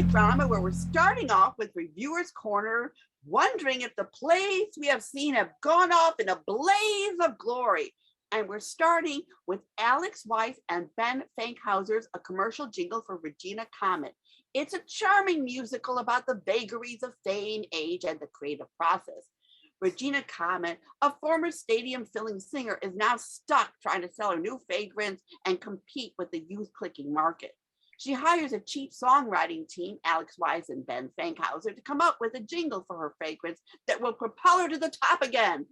night drama where we're starting off with Reviewer's Corner, wondering if the plays we have seen have gone off in a blaze of glory. And we're starting with Alex Weiss and Ben Fankhauser's A Commercial Jingle for Regina Comet. It's a charming musical about the vagaries of fame, age, and the creative process. Regina Comet, a former stadium-filling singer, is now stuck trying to sell her new fragrance and compete with the youth-clicking market. She hires a cheap songwriting team, Alex Weiss and Ben Fankhauser, to come up with a jingle for her fragrance that will propel her to the top again.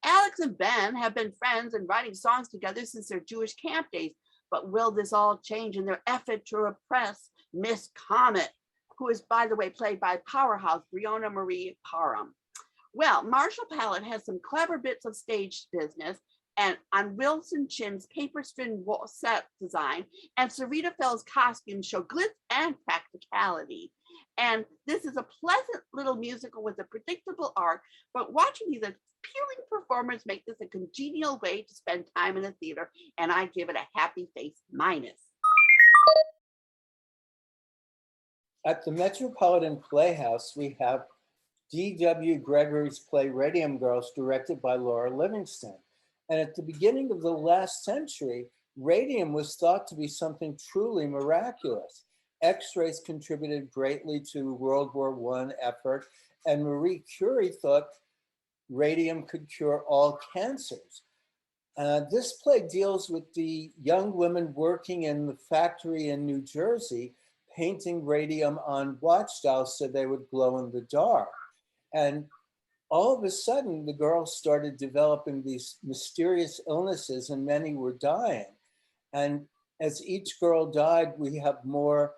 Alex and Ben have been friends and writing songs together since their Jewish camp days, but will this all change in their effort to repress Miss Comet, who is, by the way, played by powerhouse Brianna Marie Parham? Well, Marshall Pallet has some clever bits of stage business and on Wilson Chin's paper string set design, and Sarita Fell's costumes show glitz and practicality. And this is a pleasant little musical with a predictable arc, but watching these appealing performers make this a congenial way to spend time in a theater, and I give it a happy face minus. At the Metropolitan Playhouse, we have D.W. Gregory's play Radium Girls, directed by Laura Livingston. And at the beginning of the last century, radium was thought to be something truly miraculous. X-rays contributed greatly to World War I effort, and Marie Curie thought radium could cure all cancers. This play deals with the young women working in the factory in New Jersey, painting radium on watch dials so they would glow in the dark. And all of a sudden, the girls started developing these mysterious illnesses, and many were dying. And as each girl died, we have more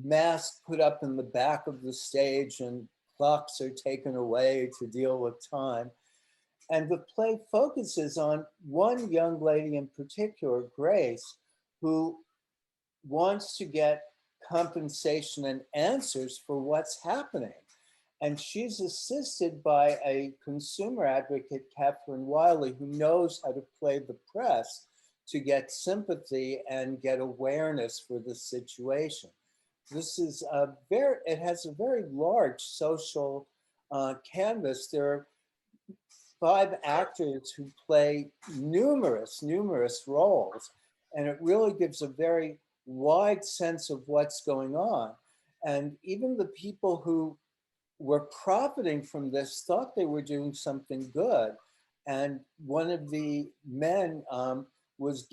masks put up in the back of the stage, and clocks are taken away to deal with time. And the play focuses on one young lady in particular, Grace, who wants to get compensation and answers for what's happening. And she's assisted by a consumer advocate, Catherine Wiley, who knows how to play the press to get sympathy and get awareness for the situation. This is it has a very large social canvas. There are 5 actors who play numerous roles, and it really gives a very wide sense of what's going on. And even the people who were profiting from this thought they were doing something good. And one of the men was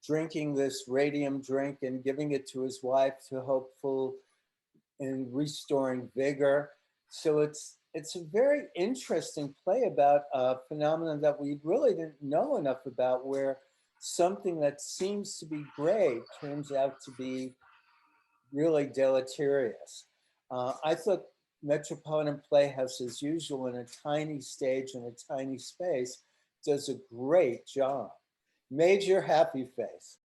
drinking this radium drink and giving it to his wife to hopeful in restoring vigor. So it's a very interesting play about a phenomenon that we really didn't know enough about, where something that seems to be great turns out to be really deleterious. I thought Metropolitan Playhouse, as usual, in a tiny stage and a tiny space, does a great job. Major happy face.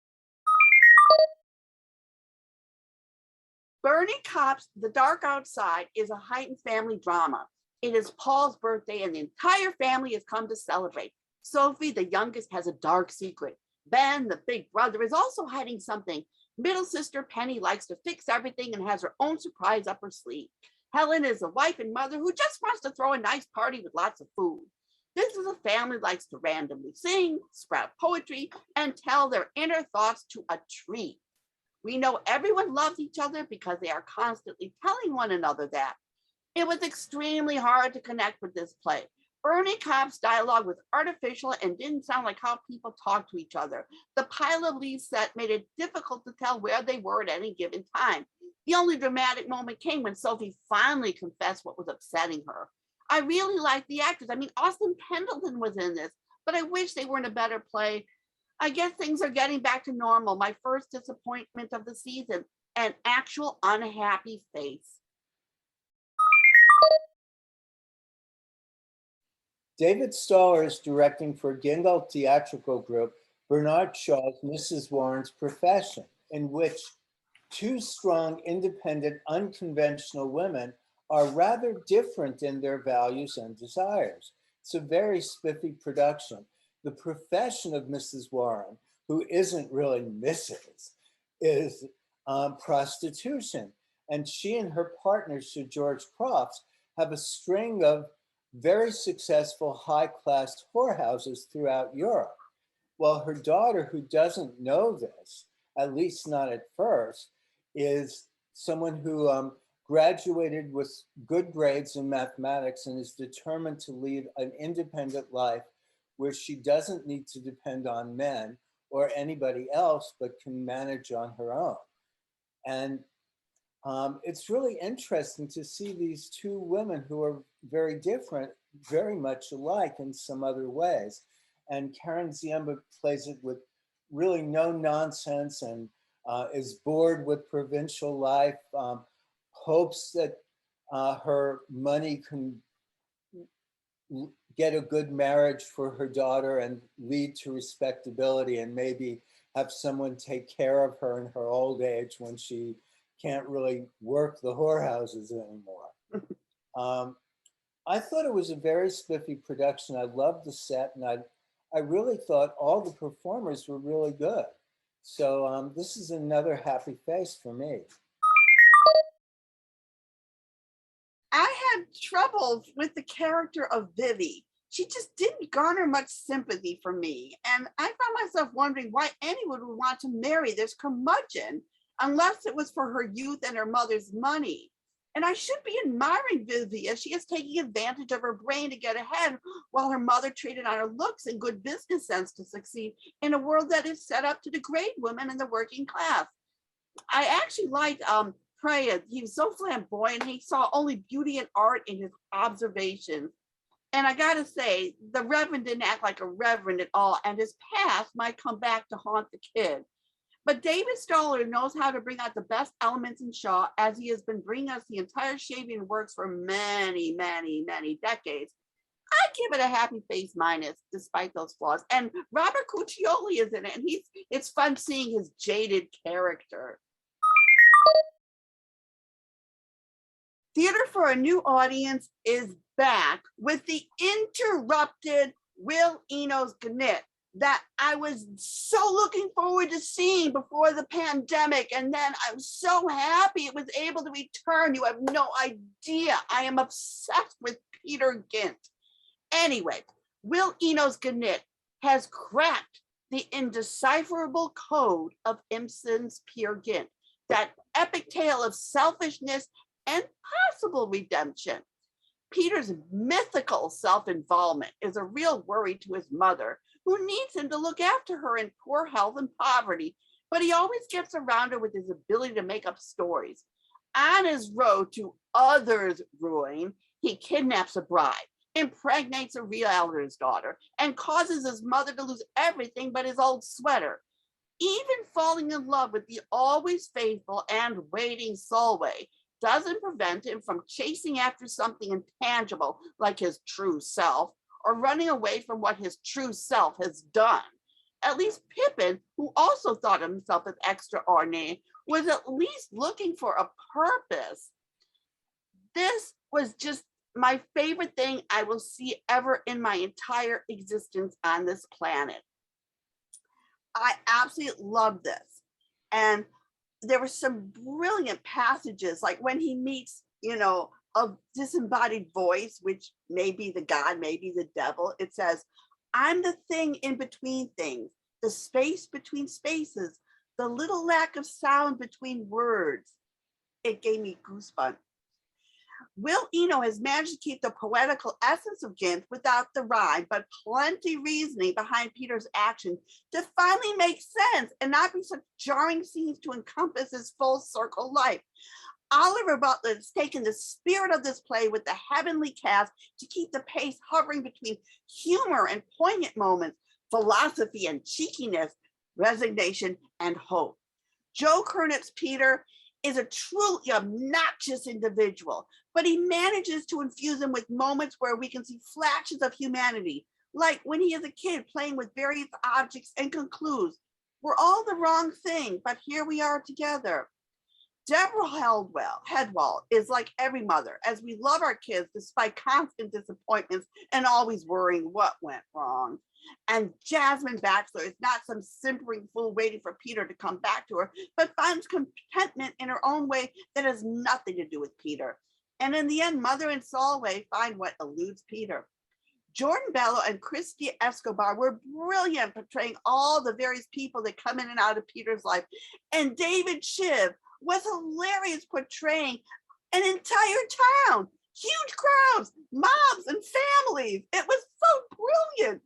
Bernie Kopp's The Dark Outside is a heightened family drama. It is Paul's birthday and the entire family has come to celebrate. Sophie, the youngest, has a dark secret. Ben, the big brother, is also hiding something. Middle sister Penny likes to fix everything and has her own surprise up her sleeve. Helen is a wife and mother who just wants to throw a nice party with lots of food. This is a family that likes to randomly sing, sprout poetry, and tell their inner thoughts to a tree. We know everyone loves each other because they are constantly telling one another that. It was extremely hard to connect with this play. Bernie Kopp's dialogue was artificial and didn't sound like how people talk to each other. The pile of leaves set made it difficult to tell where they were at any given time. The only dramatic moment came when Sophie finally confessed what was upsetting her. I really liked the actors. I mean, Austin Pendleton was in this, but I wish they were in a better play. I guess things are getting back to normal. My first disappointment of the season, an actual unhappy face. David Stoller is directing for Gingold Theatrical Group Bernard Shaw's Mrs. Warren's Profession, in which 2 strong, independent, unconventional women are rather different in their values and desires. It's a very spiffy production. The profession of Mrs. Warren, who isn't really Mrs., is prostitution. And she and her partner, Sir George Crofts, have a string of very successful high-class whorehouses throughout Europe. Well, her daughter, who doesn't know this, at least not at first, is someone who graduated with good grades in mathematics and is determined to lead an independent life where she doesn't need to depend on men or anybody else, but can manage on her own. And it's really interesting to see these two women who are very different, very much alike in some other ways. And Karen Ziemba plays it with really no nonsense and is bored with provincial life, hopes that her money can get a good marriage for her daughter and lead to respectability and maybe have someone take care of her in her old age when she can't really work the whorehouses anymore. I thought it was a very spiffy production. I loved the set, and I really thought all the performers were really good. So this is another happy face for me. I had trouble with the character of Vivi. She just didn't garner much sympathy for me. And I found myself wondering why anyone would want to marry this curmudgeon unless it was for her youth and her mother's money. And I should be admiring Vivi as she is taking advantage of her brain to get ahead while her mother traded on her looks and good business sense to succeed in a world that is set up to degrade women in the working class. I actually liked Freya. He was so flamboyant. He saw only beauty and art in his observations. And I gotta say, the Reverend didn't act like a reverend at all, and his past might come back to haunt the kid. But David Stoller knows how to bring out the best elements in Shaw, as he has been bringing us the entire Shavian works for many, many, many decades. I give it a happy face minus, despite those flaws. And Robert Cuccioli is in it, and it's fun seeing his jaded character. Theater for a New Audience is back with the interrupted Will Eno's Gnit that I was so looking forward to seeing before the pandemic. And then I'm so happy it was able to return. You have no idea. I am obsessed with Peter Gynt. Anyway, Will Eno's Gnit has cracked the indecipherable code of Ibsen's Peer Gynt, that epic tale of selfishness and possible redemption. Peter's mythical self-involvement is a real worry to his mother, who needs him to look after her in poor health and poverty, but he always gets around her with his ability to make up stories. On his road to others' ruin, he kidnaps a bride, impregnates a real elder's daughter, and causes his mother to lose everything but his old sweater. Even falling in love with the always faithful and waiting Solway doesn't prevent him from chasing after something intangible like his true self, or running away from what his true self has done. At least Pippin, who also thought of himself as extraordinary, was at least looking for a purpose. This was just my favorite thing I will see ever in my entire existence on this planet. I absolutely love this. And there were some brilliant passages, like when he meets, a disembodied voice, which may be the God, maybe the devil. It says, I'm the thing in between things, the space between spaces, the little lack of sound between words. It gave me goosebumps. Will Eno has managed to keep the poetical essence of Gynt without the rhyme, but plenty reasoning behind Peter's action to finally make sense and not be such jarring scenes to encompass his full circle life. Oliver Butler has taken the spirit of this play with the heavenly cast to keep the pace hovering between humor and poignant moments, philosophy and cheekiness, resignation and hope. Joe Kernip's Peter is a truly obnoxious individual, but he manages to infuse him with moments where we can see flashes of humanity, like when he is a kid playing with various objects and concludes, we're all the wrong thing, but here we are together. Deborah Headwell is like every mother, as we love our kids despite constant disappointments and always worrying what went wrong. And Jasmine Batchelor is not some simpering fool waiting for Peter to come back to her, but finds contentment in her own way that has nothing to do with Peter. And in the end, Mother and Solway find what eludes Peter. Jordan Bello and Christy Escobar were brilliant portraying all the various people that come in and out of Peter's life. And David Shiv was hilarious portraying an entire town, huge crowds, mobs, and families. It was so brilliant.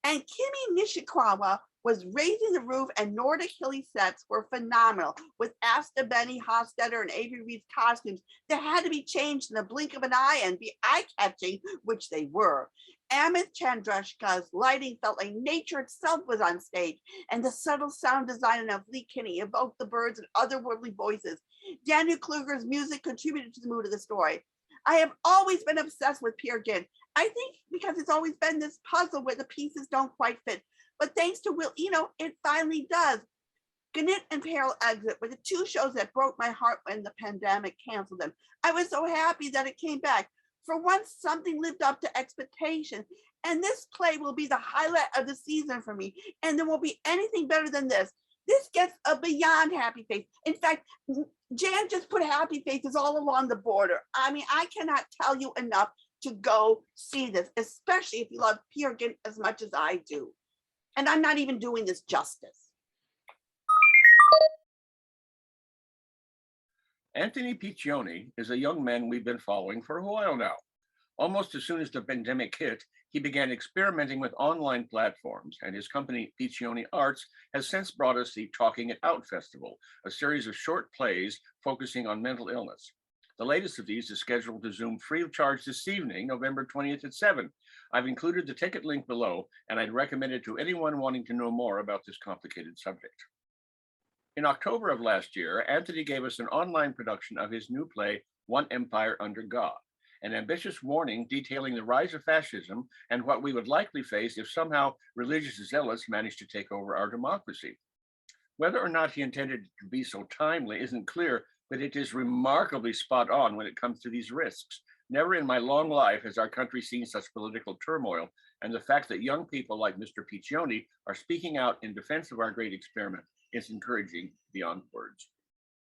And Kimi Nishikawa was raising the roof, and Nordic Hilly sets were phenomenal with Asta Benny Hostetter and Avery Reed's costumes that had to be changed in the blink of an eye and be eye-catching, which they were. Amit Chandrashka's lighting felt like nature itself was on stage, and the subtle sound design of Lee Kinney evoked the birds and otherworldly voices. Daniel Kluger's music contributed to the mood of the story. I have always been obsessed with Peer Gynt. I think because it's always been this puzzle where the pieces don't quite fit. But thanks to Will Eno, it finally does. Gnit and Peril Exit were the two shows that broke my heart when the pandemic canceled them. I was so happy that it came back. For once, something lived up to expectation. And this play will be the highlight of the season for me. And there won't be anything better than this. This gets a beyond happy face. In fact, Jan just put happy faces all along the border. I mean, I cannot tell you enough to go see this, especially if you love Peer Gynt as much as I do. And I'm not even doing this justice. Anthony Piccioni is a young man we've been following for a while now. Almost as soon as the pandemic hit, he began experimenting with online platforms, and his company, Piccioni Arts, has since brought us the Talking It Out Festival, a series of short plays focusing on mental illness. The latest of these is scheduled to Zoom free of charge this evening, November 20th at 7. I've included the ticket link below, and I'd recommend it to anyone wanting to know more about this complicated subject. In October of last year, Anthony gave us an online production of his new play, One Empire Under God, an ambitious warning detailing the rise of fascism and what we would likely face if somehow religious zealots managed to take over our democracy. Whether or not he intended it to be so timely isn't clear, but it is remarkably spot on when it comes to these risks. Never in my long life has our country seen such political turmoil, and the fact that young people like Mr. Piccioni are speaking out in defense of our great experiment is encouraging beyond words.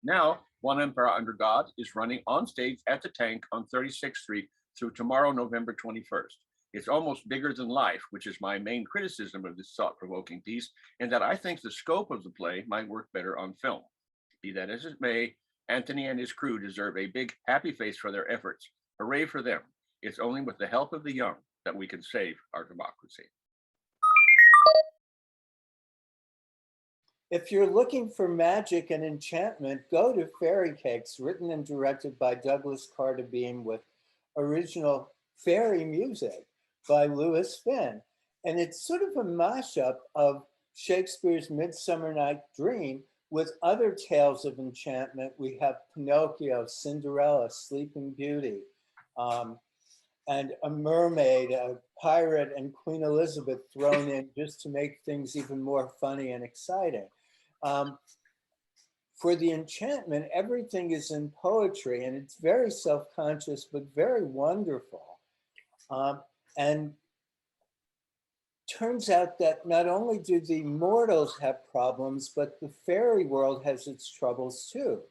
Now, One Empire Under God is running on stage at the Tank on 36th Street through tomorrow, November 21st. It's almost bigger than life, which is my main criticism of this thought-provoking piece, and that I think the scope of the play might work better on film. Be that as it may, Anthony and his crew deserve a big happy face for their efforts. Hooray for them. It's only with the help of the young that we can save our democracy. If you're looking for magic and enchantment, go to Fairycakes, written and directed by Douglas Carter Beam with original fairy music by Louis Finn. And it's sort of a mashup of Shakespeare's Midsummer Night's Dream with other tales of enchantment. We have Pinocchio, Cinderella, Sleeping Beauty, and a mermaid, a pirate, and Queen Elizabeth thrown in just to make things even more funny and exciting. For the enchantment, everything is in poetry, and it's very self-conscious, but very wonderful. And turns out that not only do the mortals have problems, but the fairy world has its troubles too.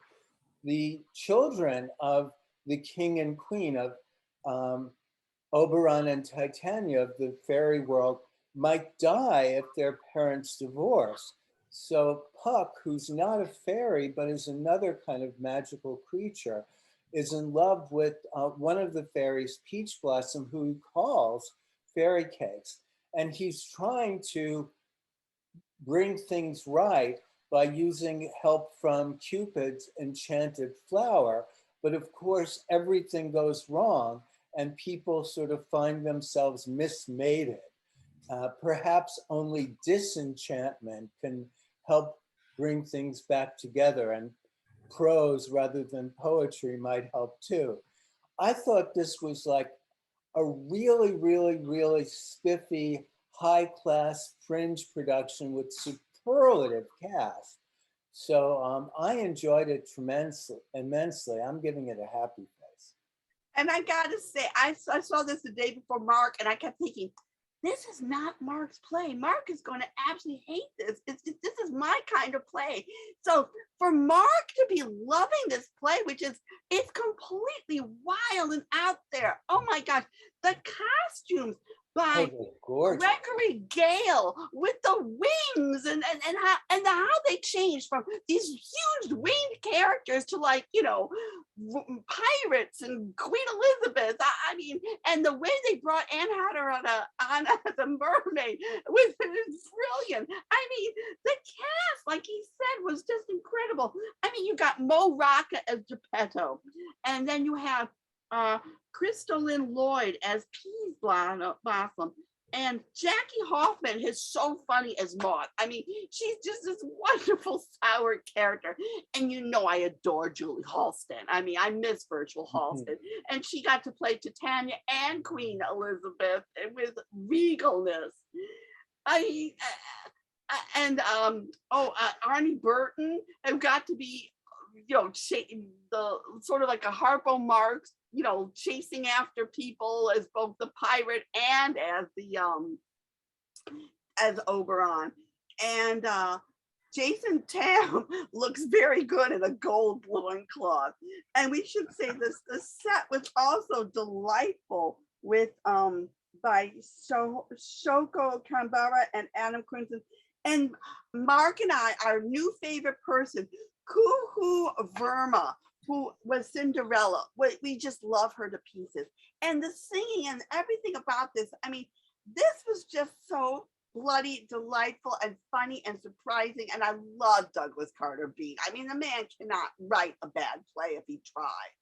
The children of the king and queen of Oberon and Titania of the fairy world might die if their parents divorce. So Puck, who's not a fairy, but is another kind of magical creature, is in love with one of the fairies, Peach Blossom, who he calls Fairycakes. And he's trying to bring things right by using help from Cupid's enchanted flower. But of course, everything goes wrong and people sort of find themselves mismated. Perhaps only disenchantment can help bring things back together, and prose rather than poetry might help too. I thought this was like a really, really, really spiffy, high-class fringe production with superlative cast. So I enjoyed it immensely. I'm giving it a happy face. And I gotta say, I saw this the day before Mark, and I kept thinking, this is not Mark's play. Mark is going to absolutely hate this. This is my kind of play. So for Mark to be loving this play, which is, it's completely wild and out there. Oh my gosh, the costumes by Gorgeous. Gregory Gale with the wings and how they changed from these huge winged characters to, like, you know, pirates and Queen Elizabeth. I mean, and the way they brought Anne Hatter on as a mermaid was brilliant. I mean, the cast, like he said, was just incredible. I mean, you got Mo Rocca as Geppetto, and then you have Crystalline Lloyd as Peas Blossom, and Jackie Hoffman is so funny as Maud. I mean, she's just this wonderful sour character. And you know I adore Julie Halston. I mean, I miss Virgil Halston. And she got to play Titania and Queen Elizabeth with regalness. Arnie Burton have got to be, you know, the sort of like a Harpo Marx, you know, chasing after people as both the pirate and as the as Oberon. And Jason Tam looks very good in a gold loincloth. And we should say this, the set was also delightful with by Shoko Kambara and Adam Crimson. And Mark and I, our new favorite person, Kuhu Verma, who was Cinderella. We just love her to pieces. And the singing and everything about this, I mean, this was just so bloody delightful and funny and surprising. And I love Douglas Carter Beane. I mean, the man cannot write a bad play if he tried.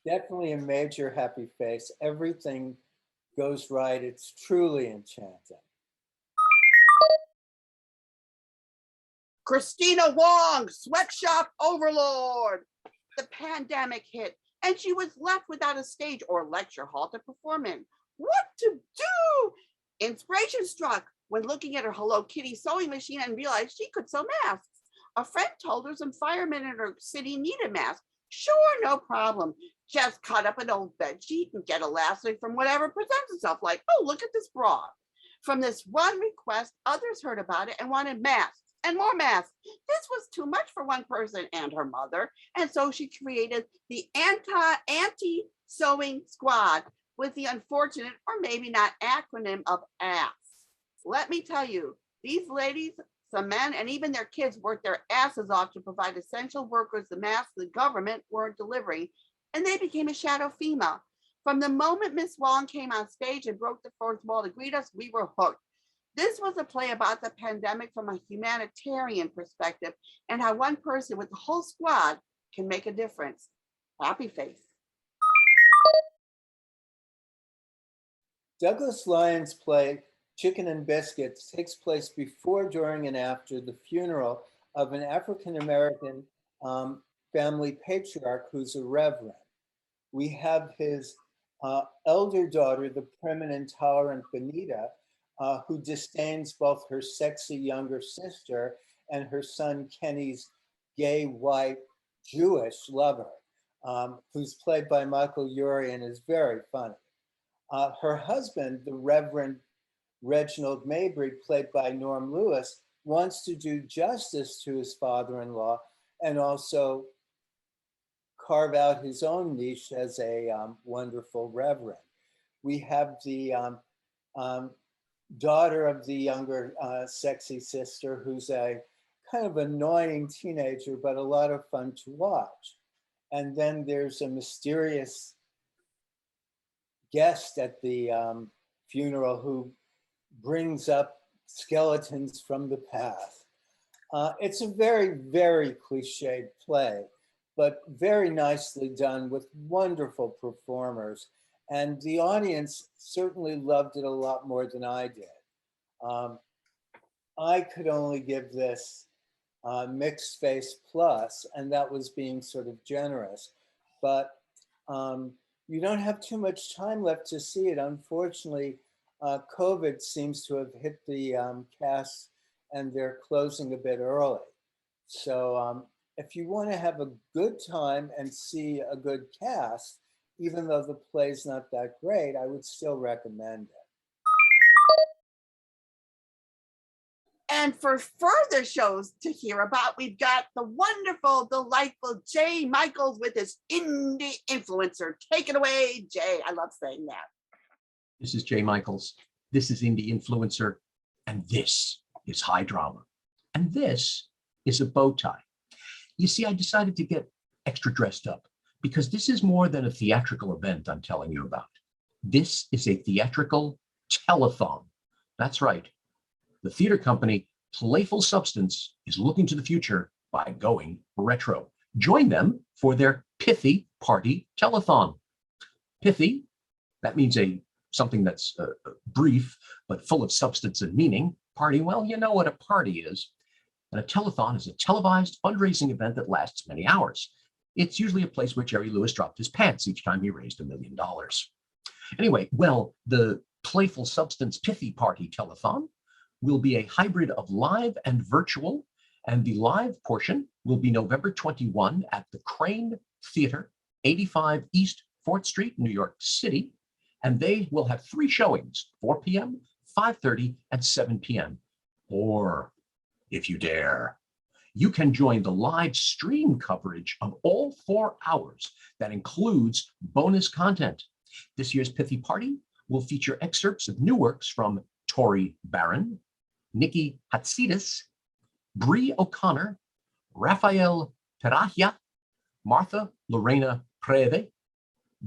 Definitely a major happy face. Everything goes right. It's truly enchanting. Kristina Wong, Sweatshop Overlord. The pandemic hit, and she was left without a stage or lecture hall to perform in. What to do? Inspiration struck when looking at her Hello Kitty sewing machine and realized she could sew masks. A friend told her some firemen in her city needed masks. Sure, no problem. Just cut up an old bed sheet and get elastic from whatever presents itself, like, oh, look at this bra. From this one request, others heard about it and wanted masks. And more masks. This was too much for one person and her mother. And so she created the anti-sewing squad with the unfortunate, or maybe not, acronym of ASS. Let me tell you, these ladies, some men, and even their kids worked their asses off to provide essential workers the masks the government weren't delivering, and they became a shadow FEMA. From the moment Miss Wong came on stage and broke the fourth wall to greet us, we were hooked. This was a play about the pandemic from a humanitarian perspective and how one person with the whole squad can make a difference. Happy face. Douglas Lyon's play Chicken and Biscuits takes place before, during, and after the funeral of an African-American family patriarch who's a reverend. We have his elder daughter, the prim and intolerant Benita, who disdains both her sexy younger sister and her son Kenny's gay, white, Jewish lover, who's played by Michael Urie and is very funny. Her husband, the Reverend Reginald Mabry, played by Norm Lewis, wants to do justice to his father-in-law and also carve out his own niche as a wonderful reverend. We have the daughter of the younger sexy sister, who's a kind of annoying teenager, but a lot of fun to watch. And then there's a mysterious guest at the funeral who brings up skeletons from the past. It's a very, very cliched play, but very nicely done with wonderful performers. And the audience certainly loved it a lot more than I did. I could only give this mixed face plus, and that was being sort of generous. But you don't have too much time left to see it. Unfortunately, COVID seems to have hit the cast and they're closing a bit early. So if you want to have a good time and see a good cast, even though the play's not that great, I would still recommend it. And for further shows to hear about, we've got the wonderful, delightful Jay Michaels with his indie influencer. Take it away, Jay. I love saying that. This is Jay Michaels. This is Indie Influencer. And this is High Drama. And this is a bow tie. You see, I decided to get extra dressed up because this is more than a theatrical event I'm telling you about. This is a theatrical telethon. That's right. The theater company Playful Substance is looking to the future by going retro. Join them for their Pithy Party Telethon. Pithy, that means something that's brief, but full of substance and meaning. Party, well, you know what a party is. And a telethon is a televised fundraising event that lasts many hours. It's usually a place where Jerry Lewis dropped his pants each time he raised $1 million. Anyway, well, the Playful Substance Pithy Party Telethon will be a hybrid of live and virtual, and the live portion will be November 21 at the Crane Theater, 85 East 4th Street, New York City, and they will have 3 showings, 4 p.m., 5:30, and 7 p.m. Or, if you dare, you can join the live stream coverage of all 4 hours that includes bonus content. This year's Pithy Party will feature excerpts of new works from Tori Barron, Nikki Hatsidis, Bree O'Connor, Raphael Terahia, Martha Lorena Preve,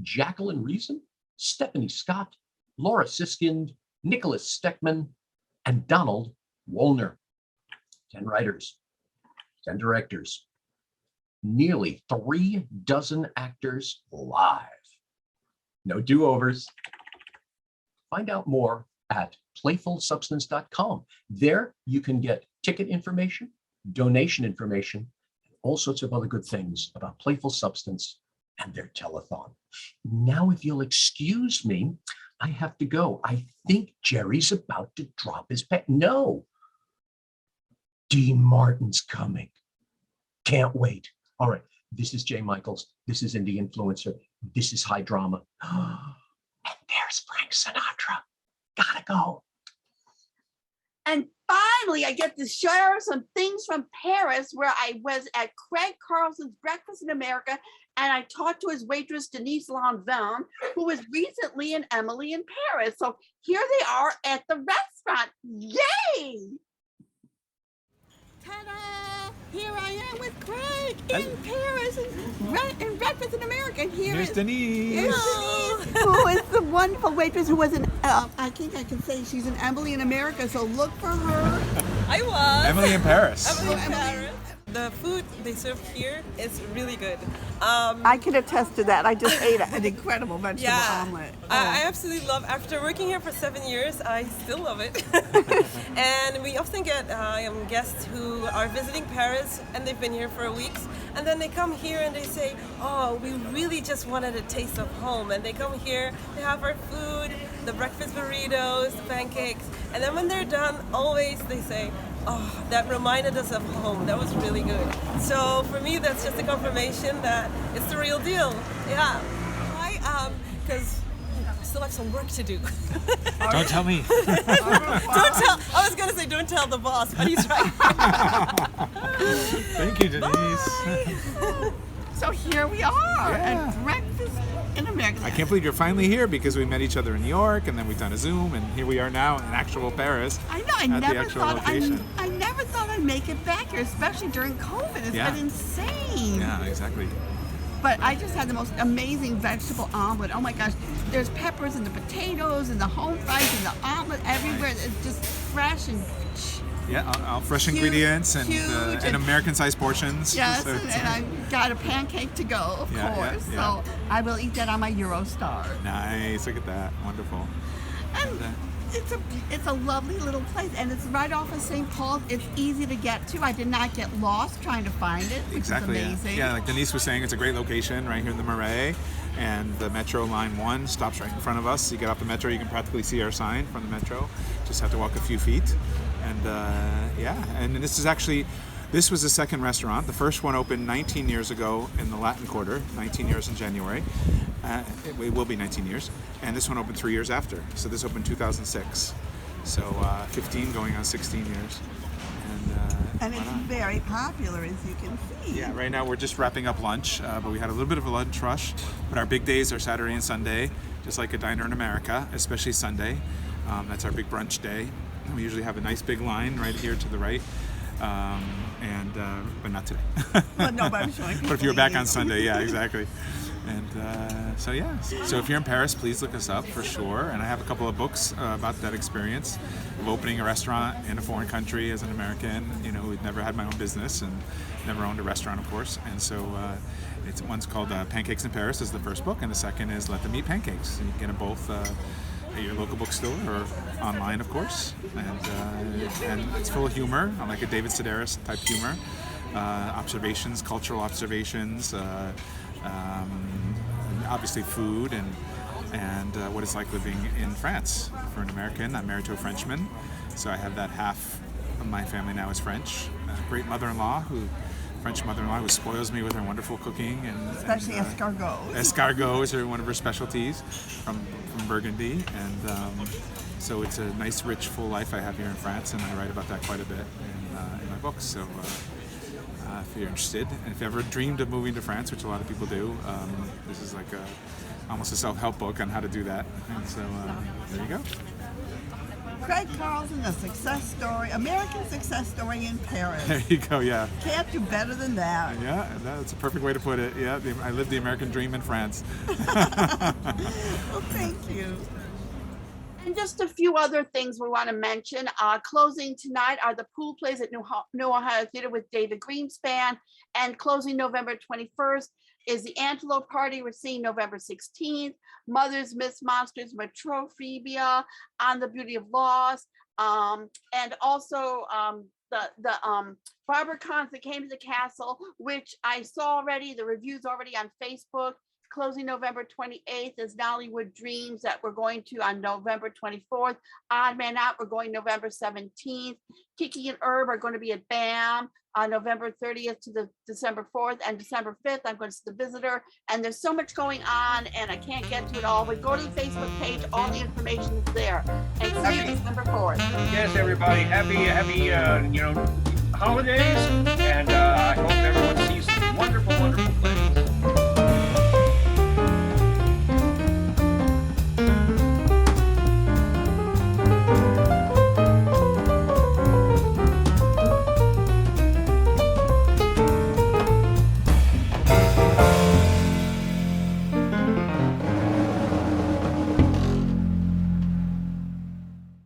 Jacqueline Reason, Stephanie Scott, Laura Siskind, Nicholas Steckman, and Donald Wollner. 10 writers, 10 directors, nearly 3 dozen actors live. No do-overs. Find out more at playfulsubstance.com. There you can get ticket information, donation information, and all sorts of other good things about Playful Substance and their telethon. Now, if you'll excuse me, I have to go. I think Jerry's about to drop his pen. No, Dean Martin's coming. Can't wait. All right, this is Jay Michaels. This is Indie Influencer. This is High Drama. And there's Frank Sinatra. Gotta go. And finally, I get to share some things from Paris where I was at Craig Carlson's Breakfast in America, and I talked to his waitress, Denise Landvend, who was recently in Emily in Paris. So here they are at the restaurant. Yay! Ta-da! Here I am with Craig in Paris in Breakfast in America. And here's Denise. Who is the wonderful waitress who was in, I think I can say she's in Emily in America, so look for her. I was. Emily in Paris. Emily in Paris. The food they serve here is really good. I can attest to that. I just ate an incredible vegetable omelet. I absolutely love. After working here for 7 years, I still love it. And we often get guests who are visiting Paris and they've been here for weeks, and then they come here and they say, "Oh, we really just wanted a taste of home." And they come here, they have our food, the breakfast burritos, the pancakes, and then when they're done, always they say, "Oh, that reminded us of home. That was really good." So for me, that's just a confirmation that it's the real deal. Yeah. Why? Because I still have some work to do. Don't tell me. Don't tell. I was gonna say don't tell the boss, but he's right. Thank you, Denise. So here we are at Breakfast in America. I can't believe you're finally here because we met each other in New York and then we've done a Zoom and here we are now in actual Paris. I know. I never thought I'd make it back here, especially during COVID. It's been insane. Yeah, exactly. But I just had the most amazing vegetable omelet. Oh my gosh. There's peppers and the potatoes and the home fries and the omelet everywhere. It's just fresh and all fresh ingredients and American-sized portions. Yes, so and I got a pancake to go, of course. So I will eat that on my Eurostar. Nice, look at that, wonderful. And it's a lovely little place, and it's right off of St. Paul. It's easy to get to. I did not get lost trying to find it, which is amazing. Yeah, like Denise was saying, it's a great location right here in the Marais, and the Metro Line 1 stops right in front of us. You get off the Metro, you can practically see our sign from the Metro. Just have to walk a few feet. And and this is actually This was the second restaurant. The first one opened 19 years ago in the Latin Quarter, 19 years in January. It will be 19 years. And this one opened 3 years after. So this opened 2006. So 15 going on 16 years. And it's very popular, as you can see. Yeah, right now we're just wrapping up lunch, but we had a little bit of a lunch rush. But our big days are Saturday and Sunday, just like a diner in America, especially Sunday. That's our big brunch day. And we usually have a nice big line right here to the right, but not today. Well, no, but I'm showing But if you're back on Sunday, yeah, exactly. And so if you're in Paris, please look us up for sure. And I have a couple of books about that experience of opening a restaurant in a foreign country as an American, who'd never had my own business and never owned a restaurant, of course. And so one's called Pancakes in Paris is the first book, and the second is Let Them Eat Pancakes. And you can get them both at your local bookstore or online, of course. And it's full of humor, like a David Sedaris type humor, observations, cultural observations, obviously food and what it's like living in France. For an American, I'm married to a Frenchman, so I have that half of my family now is French. A great mother-in-law French mother-in-law who spoils me with her wonderful cooking. Especially escargots. Escargots are one of her specialties from Burgundy. And so it's a nice, rich, full life I have here in France, and I write about that quite a bit in my books. So if you're interested, and if you ever dreamed of moving to France, which a lot of people do, this is like almost a self-help book on how to do that. And so there you go. Craig Carlson, a success story, American success story in Paris. There you go, yeah. Can't do better than that. Yeah, that's a perfect way to put it. Yeah, I lived the American dream in France. Well, thank you. And just a few other things we want to mention. Closing tonight are the pool plays at New Ohio Theater with David Greenspan, and closing November 21st is the Antelope Party. We're seeing November 16th. Mothers, Myths, Monsters, Matrophobia, On the Beauty of Loss, and also the Barbara Cons that came to the castle, which I saw already, the reviews already on Facebook. Closing November 28th is Nollywood Dreams that we're going to on November 24th. Odd Man Out, we're going November 17th. Kiki and Herb are going to be at BAM on November 30th to the December 4th, and December 5th, I'm going to see The Visitor. And there's so much going on, and I can't get to it all, but go to the Facebook page, all the information is there. And see you December 4th. Yes, everybody, happy holidays, and I hope everyone sees some wonderful, wonderful things.